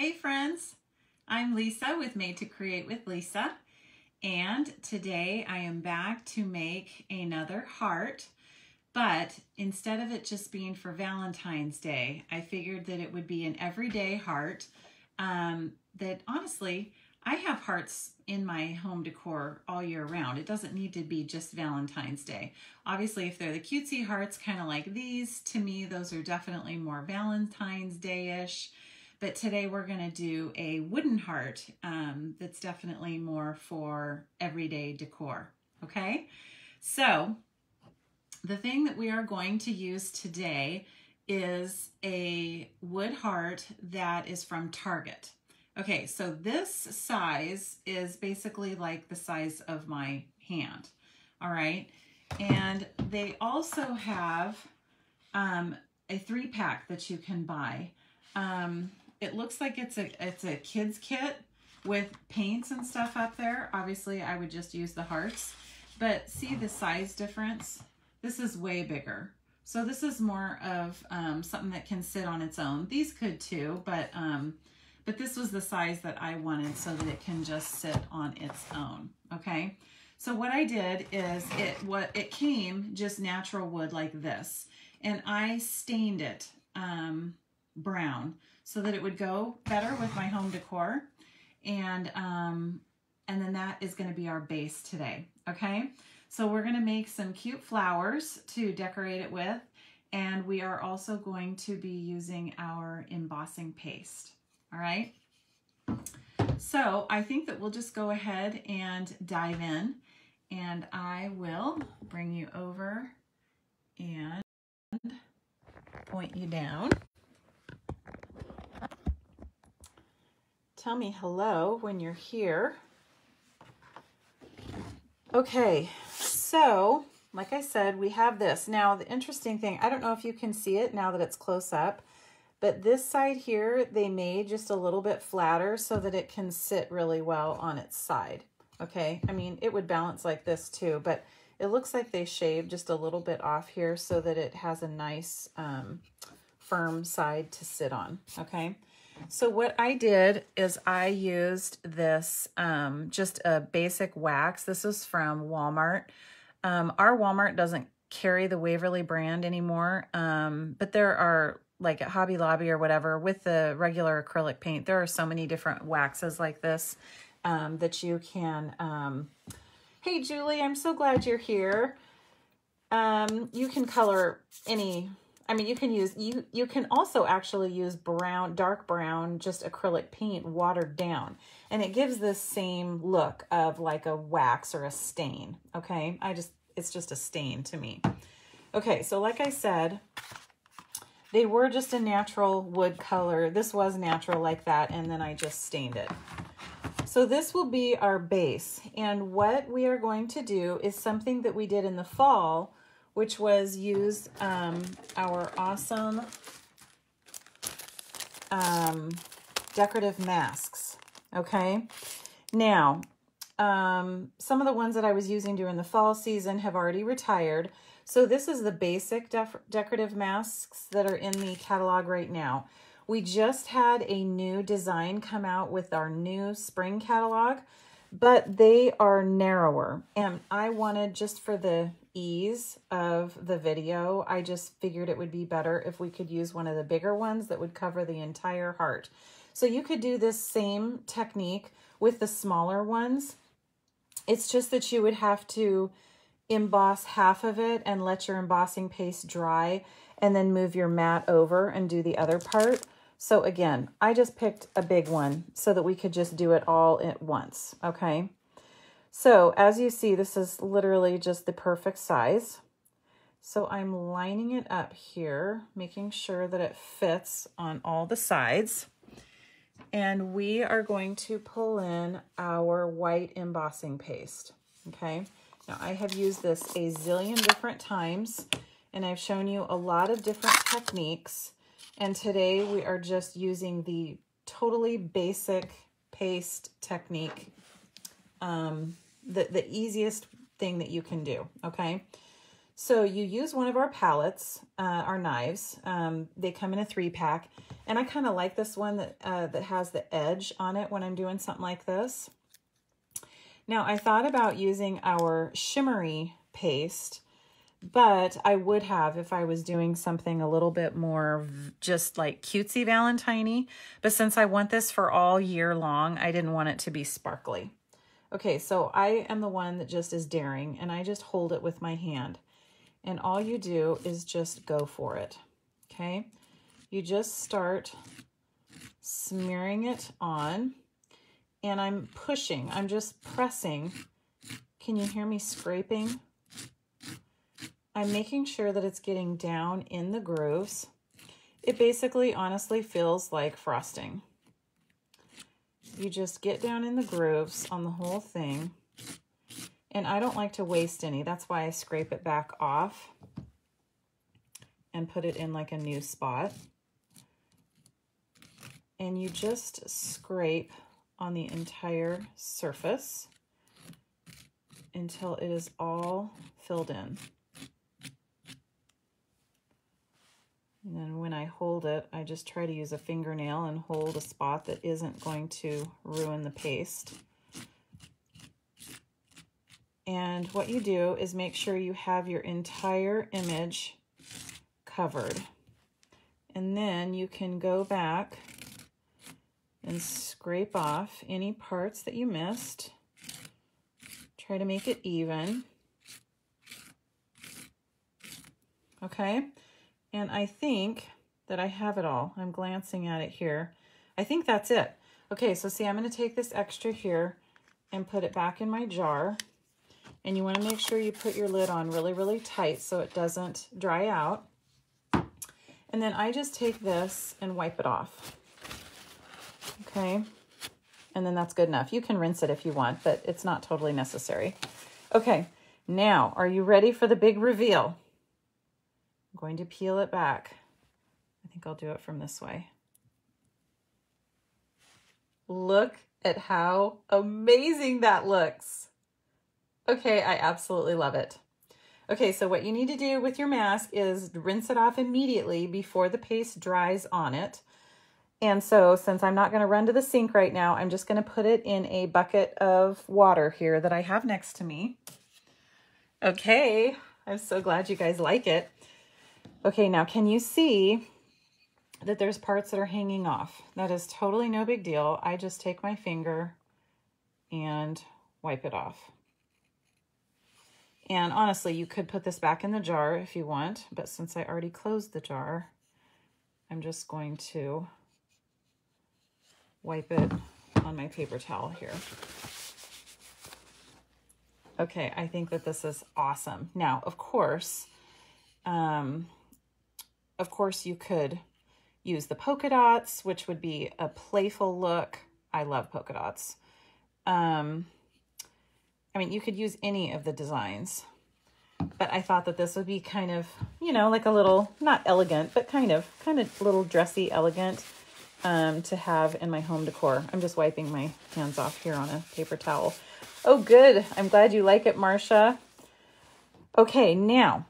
Hey friends, I'm Lisa with Made to Create with Lisa, and today I am back to make another heart, but instead of it just being for Valentine's Day, I figured that it would be an everyday heart. That honestly, I have hearts in my home decor all year round. It doesn't need to be just Valentine's Day. Obviously, if they're the cutesy hearts, kind of like these, to me, those are definitely more Valentine's Day-ish. But today we're going to do a wooden heart that's definitely more for everyday decor, okay? So the thing that we are going to use today is a wood heart that is from Target. Okay, so this size is basically like the size of my hand, all right? And they also have a 3-pack that you can buy. It looks like it's a kid's kit with paints and stuff up there. Obviously, I would just use the hearts, but see the size difference? This is way bigger. So this is more of something that can sit on its own. These could too, but this was the size that I wanted so that it can just sit on its own, okay? So what I did is it came just natural wood like this, and I stained it brown so that it would go better with my home decor, and then that is going to be our base today, okay? So we're going to make some cute flowers to decorate it with, and we are also going to be using our embossing paste, all right? So I think that we'll just go ahead and dive in, and I will bring you over and point you down. Tell me hello when you're here. Okay, so like I said, we have this. Now the interesting thing, I don't know if you can see it now that it's close up, but this side here, they made just a little bit flatter so that it can sit really well on its side. Okay, I mean, it would balance like this too, but it looks like they shaved just a little bit off here so that it has a nice firm side to sit on, okay? So what I did is I used this, just a basic wax. This is from Walmart. Our Walmart doesn't carry the Waverly brand anymore, but there are, like at Hobby Lobby or whatever, with the regular acrylic paint, there are so many different waxes like this that you can... Hey, Julie, I'm so glad you're here. You can color any... I mean, you can use, you can also actually use brown, dark brown, just acrylic paint watered down. And it gives this same look of like a wax or a stain, okay? It's just a stain to me. Okay, so like I said, they were just a natural wood color. This was natural like that, and then I just stained it. So this will be our base. And what we are going to do is something that we did in the fall, which was use our awesome decorative masks, okay? Now, some of the ones that I was using during the fall season have already retired. So this is the basic decorative masks that are in the catalog right now. We just had a new design come out with our new spring catalog, but they are narrower. And I wanted, just for the ease of the video, I just figured it would be better if we could use one of the bigger ones that would cover the entire heart. So you could do this same technique with the smaller ones. It's just that you would have to emboss half of it and let your embossing paste dry, and then move your mat over and do the other part. So again, I just picked a big one so that we could just do it all at once, okay? So as you see, this is literally just the perfect size. So I'm lining it up here, making sure that it fits on all the sides. And we are going to pull in our white embossing paste, okay? Now I have used this a zillion different times, and I've shown you a lot of different techniques. And today we are just using the totally basic paste technique, the easiest thing that you can do, okay? So you use one of our palettes, our knives. They come in a 3-pack, and I kind of like this one that has the edge on it when I'm doing something like this. Now I thought about using our shimmery paste, but I would have if I was doing something a little bit more just like cutesy Valentine-y. But since I want this for all year long, I didn't want it to be sparkly. Okay, so I am the one that just is daring, and I just hold it with my hand. And all you do is just go for it, okay? You just start smearing it on, and I'm pushing. I'm just pressing. Can you hear me scraping? I'm making sure that it's getting down in the grooves. It basically, honestly, feels like frosting. You just get down in the grooves on the whole thing. And I don't like to waste any. That's why I scrape it back off and put it in like a new spot. And you just scrape on the entire surface until it is all filled in. And then when I hold it, I just try to use a fingernail and hold a spot that isn't going to ruin the paste. And what you do is make sure you have your entire image covered. And then you can go back and scrape off any parts that you missed. Try to make it even. Okay, and I think that I have it all. I'm glancing at it here. I think that's it. Okay, so see, I'm going to take this extra here and put it back in my jar. And you want to make sure you put your lid on really, really tight so it doesn't dry out. And then I just take this and wipe it off. Okay, and then that's good enough. You can rinse it if you want, but it's not totally necessary. Okay, now, are you ready for the big reveal? I'm going to peel it back. I think I'll do it from this way. Look at how amazing that looks. Okay, I absolutely love it. Okay, so what you need to do with your mask is rinse it off immediately before the paste dries on it. And so since I'm not going to run to the sink right now, I'm just going to put it in a bucket of water here that I have next to me. Okay, I'm so glad you guys like it. Okay, now can you see that there's parts that are hanging off? That is totally no big deal. I just take my finger and wipe it off. And honestly, you could put this back in the jar if you want, but since I already closed the jar, I'm just going to wipe it on my paper towel here. Okay, I think that this is awesome. Now, of course, you could use the polka dots, which would be a playful look. I love polka dots. I mean, you could use any of the designs, but I thought that this would be kind of, you know, like a little, not elegant, but kind of little dressy, elegant to have in my home decor. I'm just wiping my hands off here on a paper towel. Oh, good. I'm glad you like it, Marcia. Okay, now,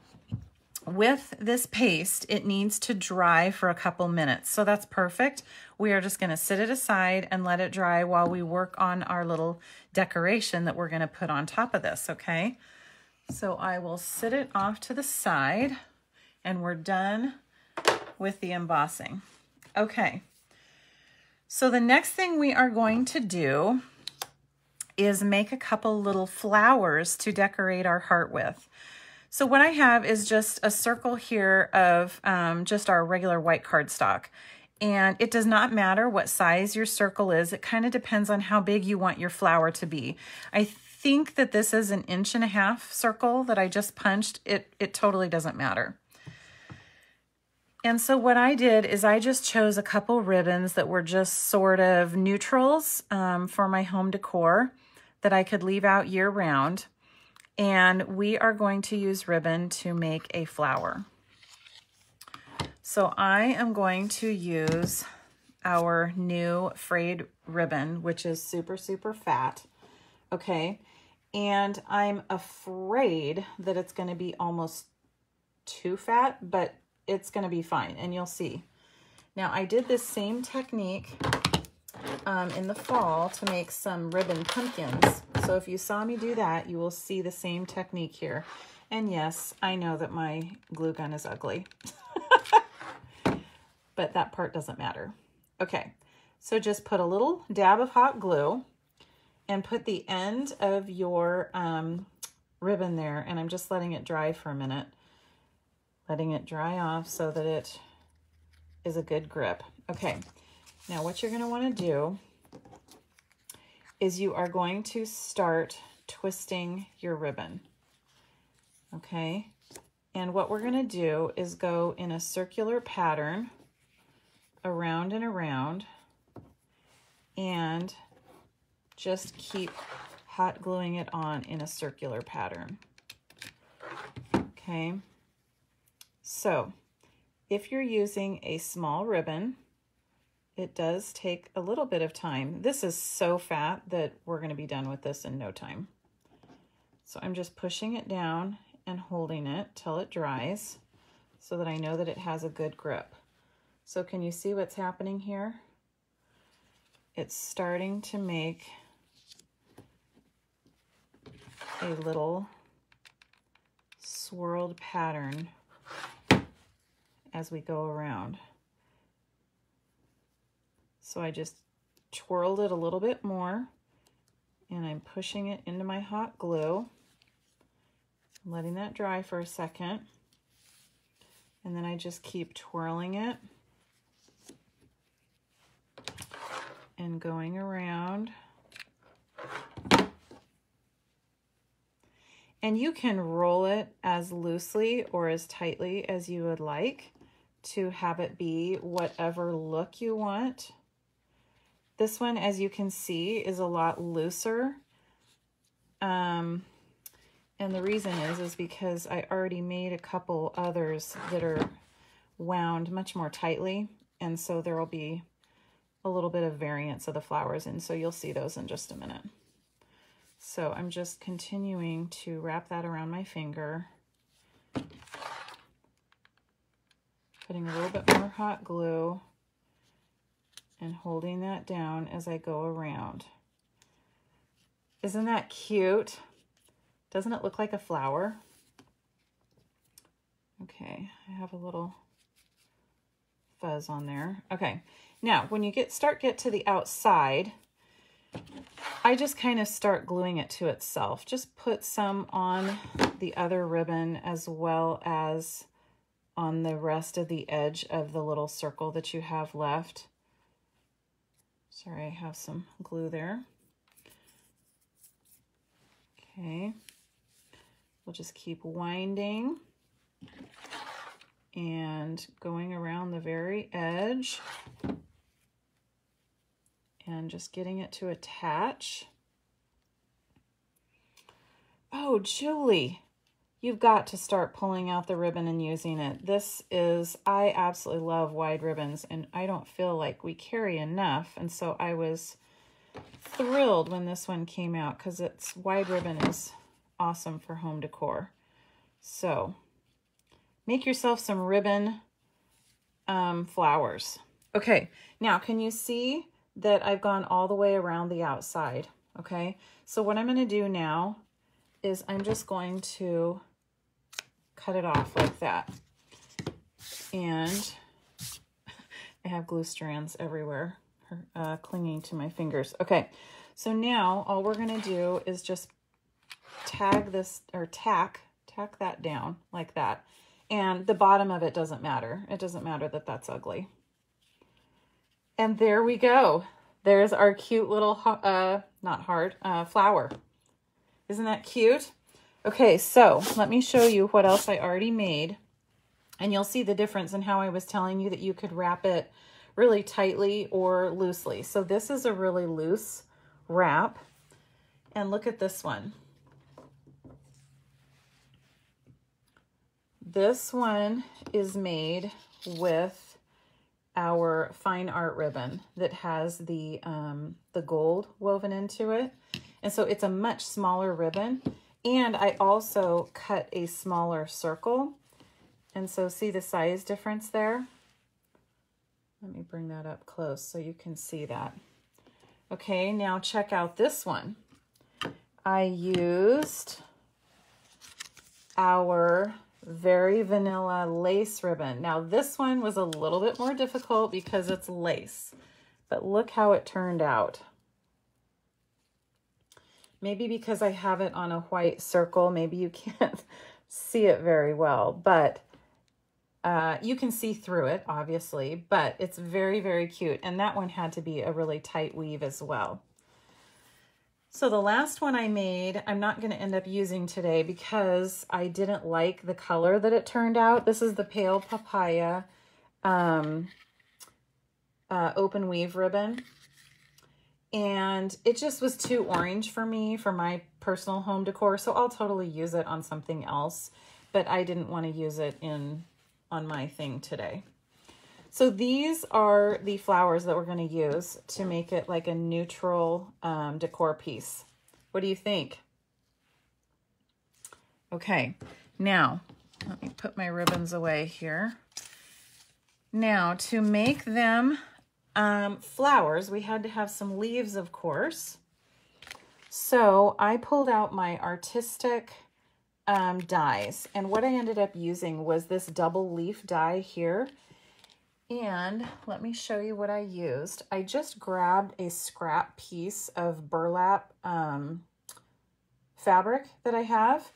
with this paste, it needs to dry for a couple minutes, so that's perfect. We are just going to sit it aside and let it dry while we work on our little decoration that we're going to put on top of this, okay? So I will sit it off to the side, and we're done with the embossing. Okay, so the next thing we are going to do is make a couple little flowers to decorate our heart with. So what I have is just a circle here of just our regular white cardstock. And it does not matter what size your circle is. It kind of depends on how big you want your flower to be. I think that this is 1.5 inch circle that I just punched. It totally doesn't matter. And so what I did is I just chose a couple ribbons that were just sort of neutrals for my home decor that I could leave out year round. And we are going to use ribbon to make a flower. So I am going to use our new frayed ribbon, which is super, super fat. Okay. And I'm afraid that it's going to be almost too fat, but it's going to be fine, and you'll see. Now, I did this same technique in the fall to make some ribbon pumpkins. So if you saw me do that, you will see the same technique here. And yes, I know that my glue gun is ugly, but that part doesn't matter. Okay, so just put a little dab of hot glue and put the end of your ribbon there, and I'm just letting it dry for a minute, letting it dry off so that it is a good grip. Okay, now what you're going to want to do is you are going to start twisting your ribbon. Okay, and what we're going to do is go in a circular pattern around and around, and just keep hot gluing it on in a circular pattern. Okay, so if you're using a small ribbon, it does take a little bit of time. This is so fat that we're going to be done with this in no time. So I'm just pushing it down and holding it till it dries so that I know that it has a good grip. So can you see what's happening here? It's starting to make a little swirled pattern as we go around. So I just twirled it a little bit more, and I'm pushing it into my hot glue, letting that dry for a second, and then I just keep twirling it and going around. And you can roll it as loosely or as tightly as you would like to have it be whatever look you want. This one, as you can see, is a lot looser. And the reason is because I already made a couple others that are wound much more tightly. And so there will be a little bit of variance of the flowers, and so you'll see those in just a minute. So I'm just continuing to wrap that around my finger, putting a little bit more hot glue and holding that down as I go around. Isn't that cute? Doesn't it look like a flower? Okay, I have a little fuzz on there. Okay, now when you get to the outside, I just kind of start gluing it to itself. Just put some on the other ribbon as well as on the rest of the edge of the little circle that you have left. Sorry, I have some glue there. Okay, we'll just keep winding and going around the very edge and just getting it to attach. Oh, Julie, you've got to start pulling out the ribbon and using it. This is, I absolutely love wide ribbons, and I don't feel like we carry enough. And so I was thrilled when this one came out because its wide ribbon is awesome for home decor. So make yourself some ribbon flowers. Okay, now can you see that I've gone all the way around the outside? Okay, so what I'm going to do now is I'm just going to cut it off like that. And I have glue strands everywhere clinging to my fingers. Okay, so now all we're going to do is just tag this, or tack that down like that. And the bottom of it doesn't matter. It doesn't matter that that's ugly. And there we go. There's our cute little, flower. Isn't that cute? Okay, so let me show you what else I already made. And you'll see the difference in how I was telling you that you could wrap it really tightly or loosely. So this is a really loose wrap. And look at this one. This one is made with our fine art ribbon that has the gold woven into it. And so it's a much smaller ribbon. And I also cut a smaller circle And so see the size difference there? Let me bring that up close so you can see that. Okay, now check out this one. I used our very vanilla lace ribbon. Now this one was a little bit more difficult because it's lace, but look how it turned out. Maybe because I have it on a white circle, maybe you can't see it very well, but you can see through it, obviously, but it's very, very cute. And that one had to be a really tight weave as well. So the last one I made, I'm not going to end up using today because I didn't like the color that it turned out. This is the Pale Papaya open weave ribbon. And it just was too orange for me for my personal home decor. So I'll totally use it on something else, but I didn't want to use it on my thing today. So these are the flowers that we're going to use to make it like a neutral decor piece. What do you think? Okay, now let me put my ribbons away here. Now to make them flowers, we had to have some leaves, of course. So I pulled out my artistic dies, and what I ended up using was this double leaf die here. And let me show you what I used. I just grabbed a scrap piece of burlap fabric that I have,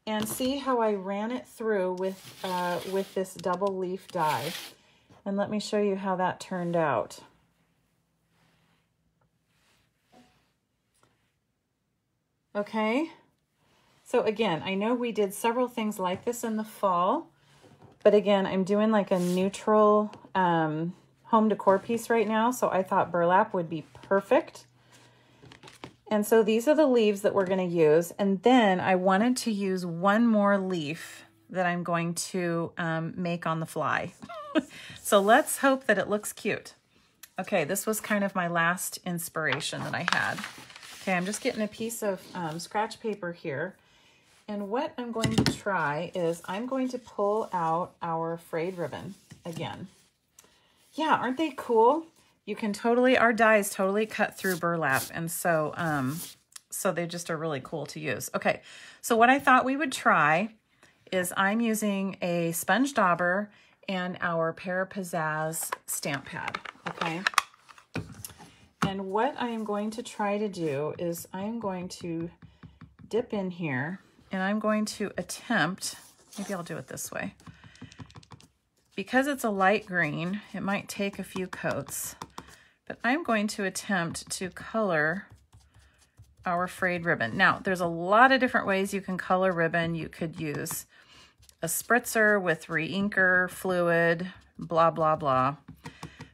and see how I ran it through with this double leaf die. And let me show you how that turned out. Okay, so again, I know we did several things like this in the fall, but again, I'm doing like a neutral home decor piece right now, so I thought burlap would be perfect. And so these are the leaves that we're going to use, and then I wanted to use one more leaf that I'm going to make on the fly. So let's hope that it looks cute. Okay, this was kind of my last inspiration that I had. Okay, I'm just getting a piece of scratch paper here. And what I'm going to try is I'm going to pull out our frayed ribbon again. Yeah, aren't they cool? You can totally, our dies totally cut through burlap. And so, so they just are really cool to use. Okay, so what I thought we would try is I'm using a sponge dauber and our Para Pizzazz stamp pad, okay? And what I am going to try to do is I am going to dip in here, and I'm going to attempt, maybe I'll do it this way. Because it's a light green, it might take a few coats, but I'm going to attempt to color our frayed ribbon. Now, there's a lot of different ways you can color ribbon. You could use a spritzer with re-inker fluid, blah, blah, blah.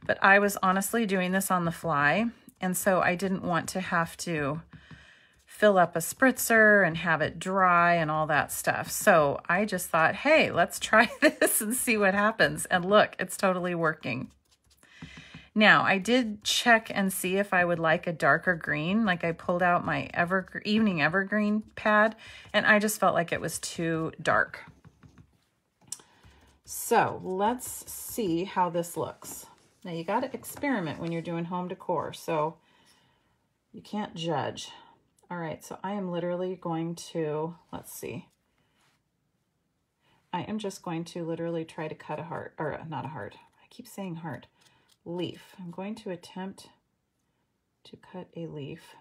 But I was honestly doing this on the fly, and so I didn't want to have to fill up a spritzer and have it dry and all that stuff. So I just thought, hey, let's try this and see what happens. And look, it's totally working. Now, I did check and see if I would like a darker green. Like I pulled out my evening evergreen pad, and I just felt like it was too dark. So let's see how this looks. Now you got to experiment when you're doing home decor, so you can't judge. All right, so I am literally going to, let's see. I am just going to literally try to cut a heart, or not a heart. I keep saying heart. Leaf. I'm going to attempt to cut a leaf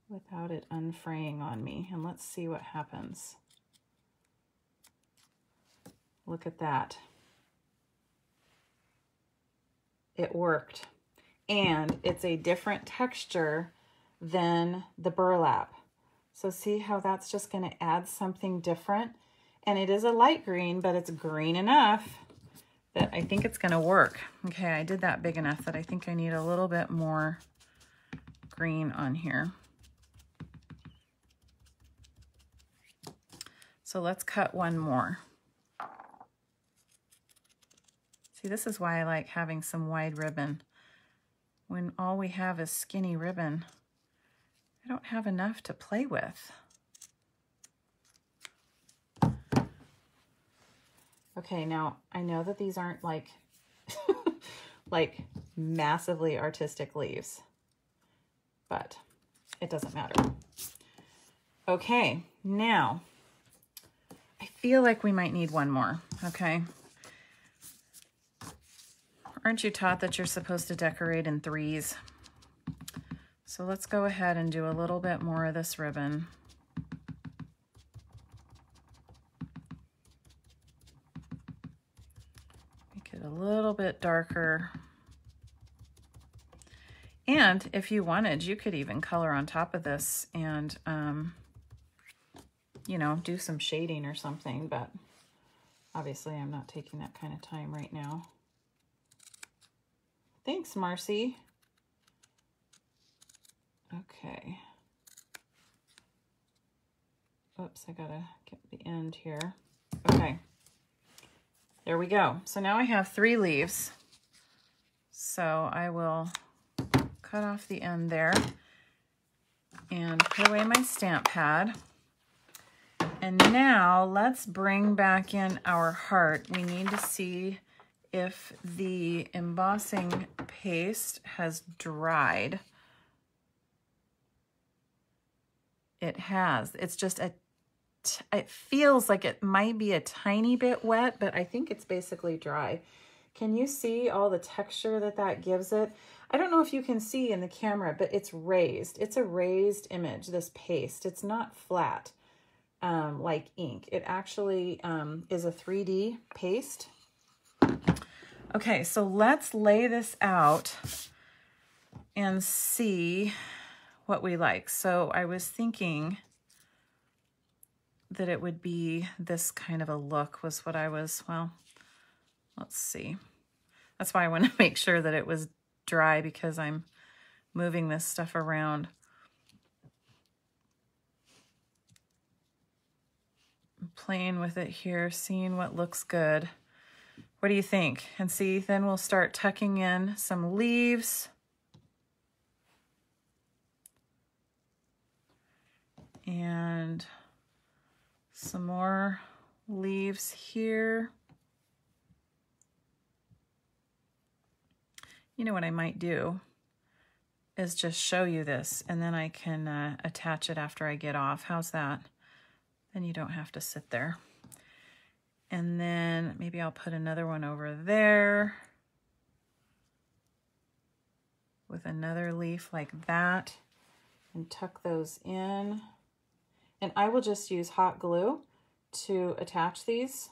without it unfraying on me, and let's see what happens. Look at that. It worked. And it's a different texture than the burlap. So see how that's just going to add something different? And it is a light green, but it's green enough that I think it's going to work. Okay, I did that big enough that I think I need a little bit more green on here. So let's cut one more. See, this is why I like having some wide ribbon. When all we have is skinny ribbon, I don't have enough to play with. Okay, now I know that these aren't like, like massively artistic leaves, but it doesn't matter. Okay, now I feel like we might need one more, okay? Aren't you taught that you're supposed to decorate in threes? So let's go ahead and do a little bit more of this ribbon. Make it a little bit darker. And if you wanted, you could even color on top of this and, you know, do some shading or something, but obviously I'm not taking that kind of time right now. Thanks, Marcy. Okay. Oops, I gotta get the end here. Okay. There we go. So now I have 3 leaves. So I will cut off the end there and put away my stamp pad. And now let's bring back in our heart. We need to see if the embossing paste has dried. It has. It's just it feels like it might be a tiny bit wet, but I think it's basically dry. Can you see all the texture that gives it? I don't know if you can see in the camera, but it's raised. It's a raised image, this paste. It's not flat like ink. It actually is a 3D paste. Okay, so let's lay this out and see what we like. So I was thinking that it would be this kind of a look was what I was, well, let's see. That's why I want to make sure that it was dry because I'm moving this stuff around. I'm playing with it here, seeing what looks good. What do you think? And see, then we'll start tucking in some leaves. And some more leaves here. You know what I might do is just show you this and then I can attach it after I get off. How's that? Then you don't have to sit there. And then maybe I'll put another one over there with another leaf like that and tuck those in. And I will just use hot glue to attach these.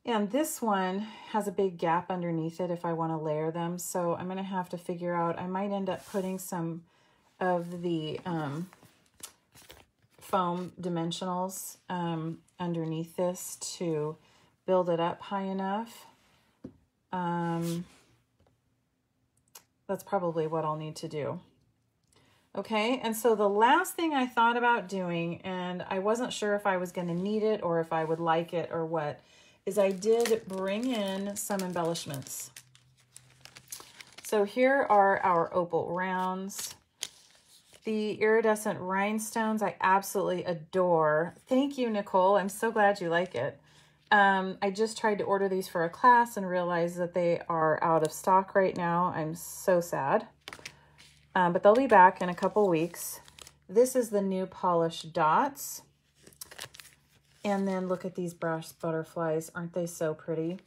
And this one has a big gap underneath it if I want to layer them. So I'm going to have to figure out, I might end up putting some of the foam dimensionals underneath this to build it up high enough. That's probably what I'll need to do. Okay, and so the last thing I thought about doing, and I wasn't sure if I was going to need it or if I would like it or what, is I did bring in some embellishments. So here are our opal rounds. The iridescent rhinestones I absolutely adore. Thank you, Nicole. I'm so glad you like it. I just tried to order these for a class and realized that they are out of stock right now. I'm so sad. But they'll be back in a couple weeks. This is the new polished dots. And then look at these brass butterflies. Aren't they so pretty?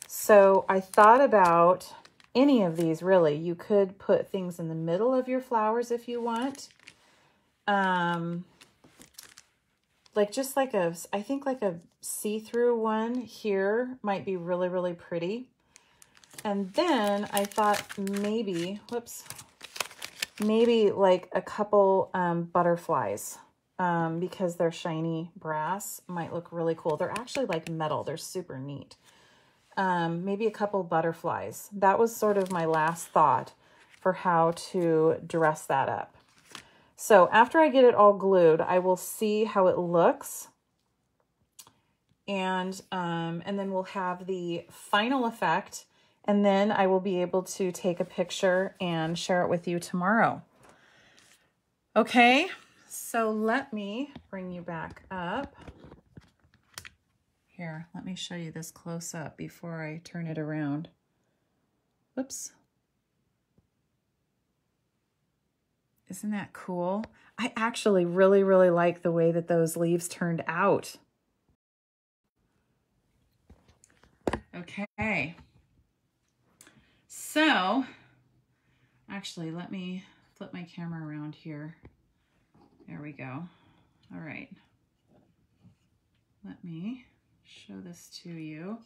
So I thought about any of these, really. You could put things in the middle of your flowers if you want. Like just like a, I think like a see-through one here might be really, really pretty. And then I thought maybe, whoops, maybe like a couple butterflies. Because they're shiny brass, might look really cool. They're actually like metal. They're super neat. Maybe a couple butterflies. That was sort of my last thought for how to dress that up. So after I get it all glued, I will see how it looks. And then we'll have the final effect. And then I will be able to take a picture and share it with you tomorrow. Okay. So let me bring you back up. Here, let me show you this close up before I turn it around. Whoops. Isn't that cool? I actually really, really like the way that those leaves turned out. Okay. So, actually, let me flip my camera around here. There we go. All right. Let me show this to you.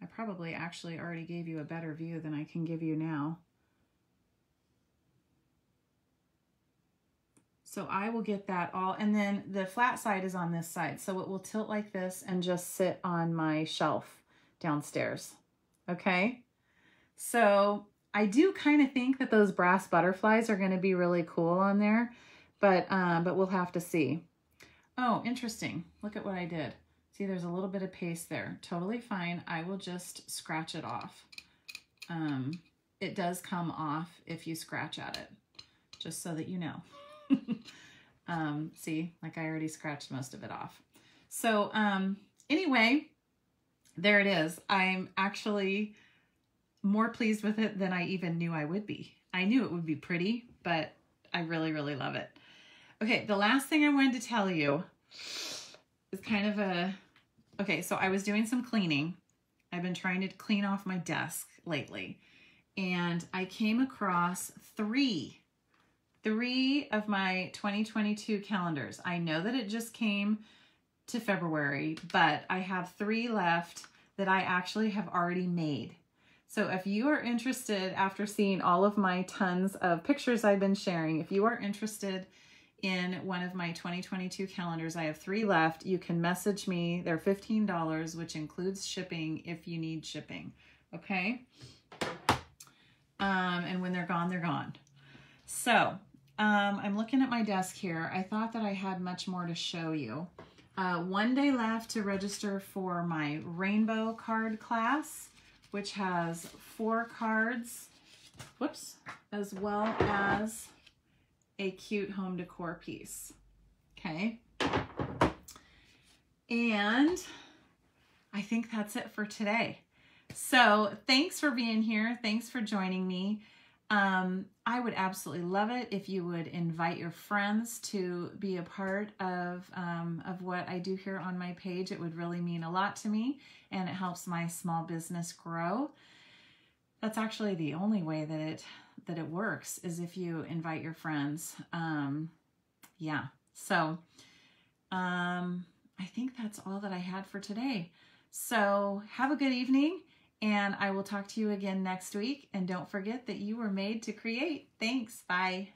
I probably actually already gave you a better view than I can give you now. So I will get that all, and then the flat side is on this side, so it will tilt like this and just sit on my shelf downstairs. Okay? So I do kind of think that those brass butterflies are going to be really cool on there, but we'll have to see. Oh, interesting. Look at what I did. See, there's a little bit of paste there. Totally fine. I will just scratch it off. It does come off if you scratch at it, just so that you know. See, like I already scratched most of it off. So anyway, there it is. I'm actually more pleased with it than I even knew I would be. I knew it would be pretty, but I really, really love it. Okay, the last thing I wanted to tell you is kind of a... Okay, so I was doing some cleaning. I've been trying to clean off my desk lately, and I came across three of my 2022 calendars. I know that it just came to February, but I have 3 left that I actually have already made. So if you are interested, after seeing all of my tons of pictures I've been sharing, if you are interested in one of my 2022 calendars, I have 3 left. You can message me. They're $15, which includes shipping if you need shipping. Okay? And when they're gone, they're gone. So I'm looking at my desk here. I thought that I had much more to show you. 1 day left to register for my rainbow card class, which has 4 cards, whoops, as well as a cute home decor piece. Okay. And I think that's it for today. So thanks for being here. Thanks for joining me. I would absolutely love it if you would invite your friends to be a part of what I do here on my page. It would really mean a lot to me, and it helps my small business grow. That's actually the only way that it works, is if you invite your friends. Yeah, so I think that's all that I had for today. So have a good evening, and I will talk to you again next week. And don't forget that you were made to create. Thanks. Bye.